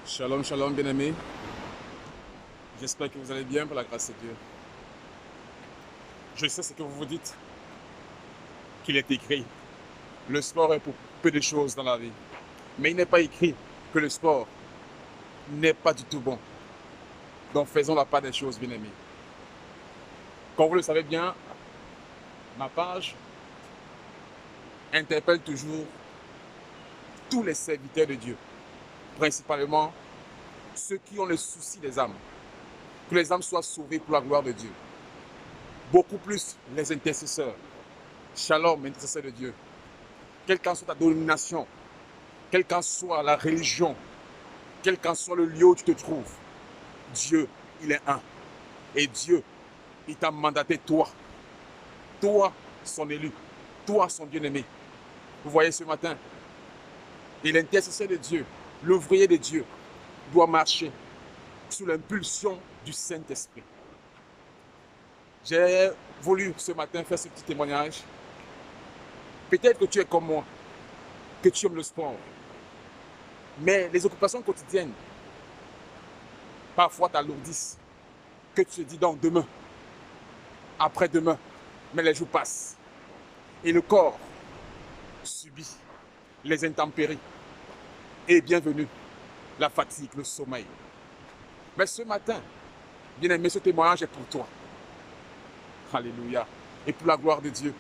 Shalom, shalom, bien-aimés. J'espère que vous allez bien par la grâce de Dieu. Je sais ce que vous vous dites, qu'il est écrit. Le sport est pour peu de choses dans la vie. Mais il n'est pas écrit que le sport n'est pas du tout bon. Donc faisons la part des choses, bien-aimés. Comme vous le savez bien, ma page interpelle toujours tous les serviteurs de Dieu, principalement ceux qui ont le souci des âmes. Que les âmes soient sauvées pour la gloire de Dieu. Beaucoup plus les intercesseurs. Shalom, intercesseur de Dieu. Quelle qu'en soit ta domination, quelle qu'en soit la religion, quel qu'en soit le lieu où tu te trouves, Dieu, il est un. Et Dieu, il t'a mandaté toi, son élu, toi, son bien-aimé. Vous voyez ce matin, et l'intercesseur de Dieu, l'ouvrier de Dieu, doit marcher sous l'impulsion du Saint-Esprit. J'ai voulu ce matin faire ce petit témoignage. Peut-être que tu es comme moi, que tu aimes le sport, mais les occupations quotidiennes, parfois t'alourdissent, que tu te dis donc demain, après-demain, mais les jours passent et le corps subit les intempéries. Et bienvenue, la fatigue, le sommeil. Mais ce matin, bien-aimé, ce témoignage est pour toi. Alléluia. Et pour la gloire de Dieu.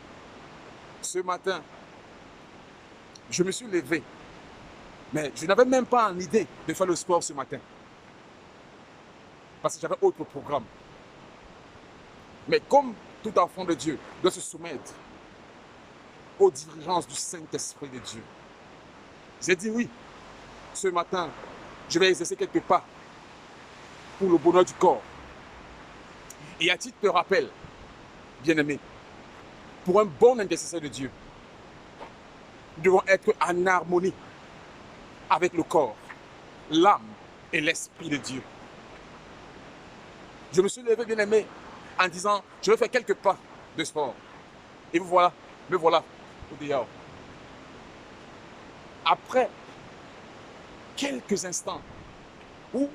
Ce matin, je me suis levé, mais je n'avais même pas l'idée de faire le sport ce matin. Parce que j'avais autre programme. Mais comme tout enfant de Dieu doit se soumettre aux dirigeances du Saint-Esprit de Dieu, j'ai dit oui, ce matin, je vais exercer quelques pas pour le bonheur du corps. Et à titre de rappel, bien-aimé, pour un bon intercesseur de Dieu, nous devons être en harmonie avec le corps, l'âme et l'esprit de Dieu. Je me suis levé, bien-aimé, en disant, je vais faire quelques pas de sport. Et vous voilà, me voilà au dehors. Après quelques instants où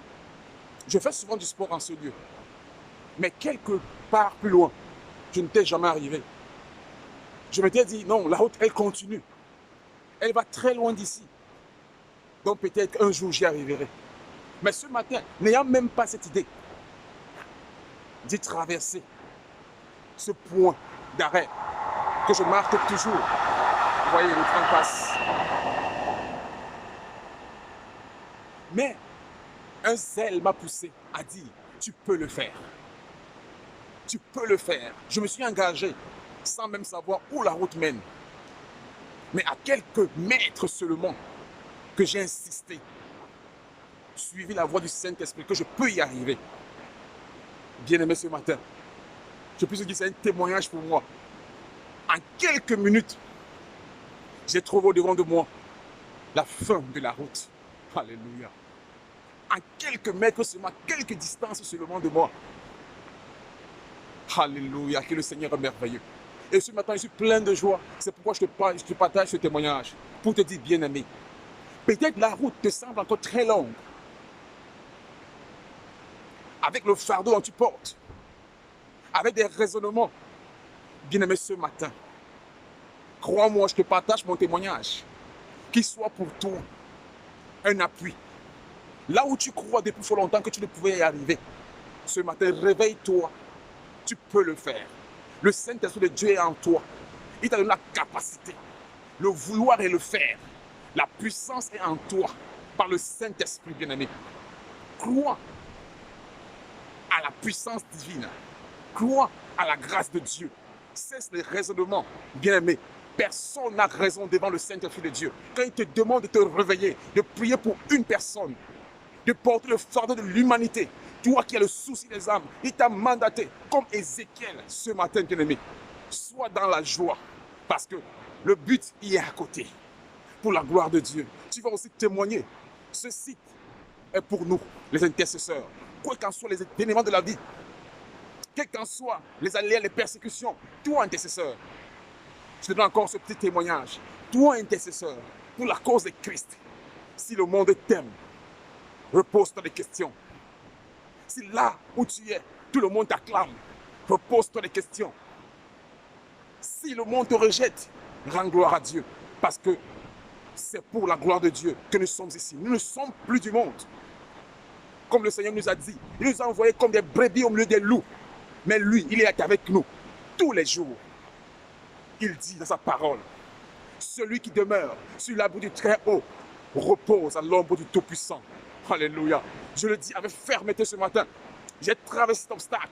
je fais souvent du sport en ce lieu, mais quelque part plus loin, je n'étais jamais arrivé. Je m'étais dit, non, la route, elle continue. Elle va très loin d'ici. Donc peut-être un jour, j'y arriverai. Mais ce matin, n'ayant même pas cette idée d'y traverser ce point d'arrêt que je marque toujours. Vous voyez, le train passe. Mais un zèle m'a poussé à dire, tu peux le faire. Tu peux le faire. Je me suis engagé sans même savoir où la route mène. Mais à quelques mètres seulement que j'ai insisté, suivi la voie du Saint-Esprit, que je peux y arriver. Bien-aimé, ce matin, je peux te dire que c'est un témoignage pour moi. En quelques minutes, j'ai trouvé au-devant de moi la fin de la route. Alléluia. En quelques mètres seulement, quelques distances seulement de moi. Alléluia, que le Seigneur est merveilleux. Et ce matin, je suis plein de joie. C'est pourquoi je te partage ce témoignage. Pour te dire, bien-aimé, peut-être la route te semble encore très longue. Avec le fardeau dont tu portes. Avec des raisonnements. Bien-aimé, ce matin, crois-moi, je te partage mon témoignage. Qu'il soit pour toi un appui. Là où tu crois depuis trop longtemps que tu ne pouvais y arriver, ce matin, réveille-toi. Tu peux le faire. Le Saint-Esprit de Dieu est en toi. Il t'a donné la capacité, le vouloir et le faire. La puissance est en toi par le Saint-Esprit, bien-aimé. Crois à la puissance divine. Crois à la grâce de Dieu. Cesse les raisonnements, bien-aimé. Personne n'a raison devant le Saint-Esprit de Dieu. Quand il te demande de te réveiller, de prier pour une personne, de porter le fardeau de l'humanité, toi qui as le souci des âmes, il t'a mandaté, comme Ézéchiel ce matin, bien-aimé. Sois dans la joie, parce que le but y est à côté. Pour la gloire de Dieu. Tu vas aussi témoigner. Ce site est pour nous, les intercesseurs. Quoi qu'en soient les événements de la vie, quels qu'en soient les aléas, les persécutions, toi, intercesseur, je te donne encore ce petit témoignage. Toi, intercesseur, pour la cause de Christ, si le monde t'aime, repose-toi des questions. Si là où tu es, tout le monde t'acclame, repose-toi des questions. Si le monde te rejette, rends gloire à Dieu. Parce que c'est pour la gloire de Dieu que nous sommes ici. Nous ne sommes plus du monde. Comme le Seigneur nous a dit, il nous a envoyés comme des brebis au milieu des loups. Mais lui, il est avec nous tous les jours. Il dit dans sa parole, celui qui demeure sur l'abri du Très-Haut repose à l'ombre du Tout-Puissant. Alléluia. Je le dis avec fermeté ce matin. J'ai traversé cet obstacle,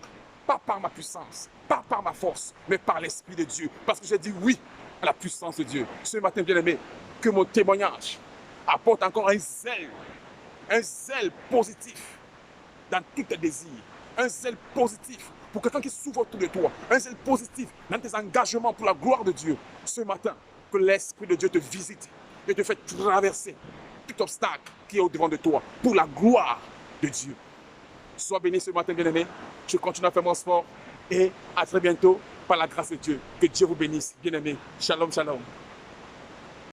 pas par ma puissance, pas par ma force, mais par l'Esprit de Dieu. Parce que j'ai dit oui à la puissance de Dieu. Ce matin, bien-aimé, que mon témoignage apporte encore un zèle positif dans tous tes désirs, un zèle positif pour quelqu'un qui souffre autour de toi, un zèle positif dans tes engagements pour la gloire de Dieu. Ce matin, que l'Esprit de Dieu te visite et te fait traverser tout obstacle qui est au-devant de toi pour la gloire de Dieu. Sois béni ce matin, bien-aimé. Je continue à faire mon sport et à très bientôt par la grâce de Dieu. Que Dieu vous bénisse, bien-aimé. Shalom, shalom.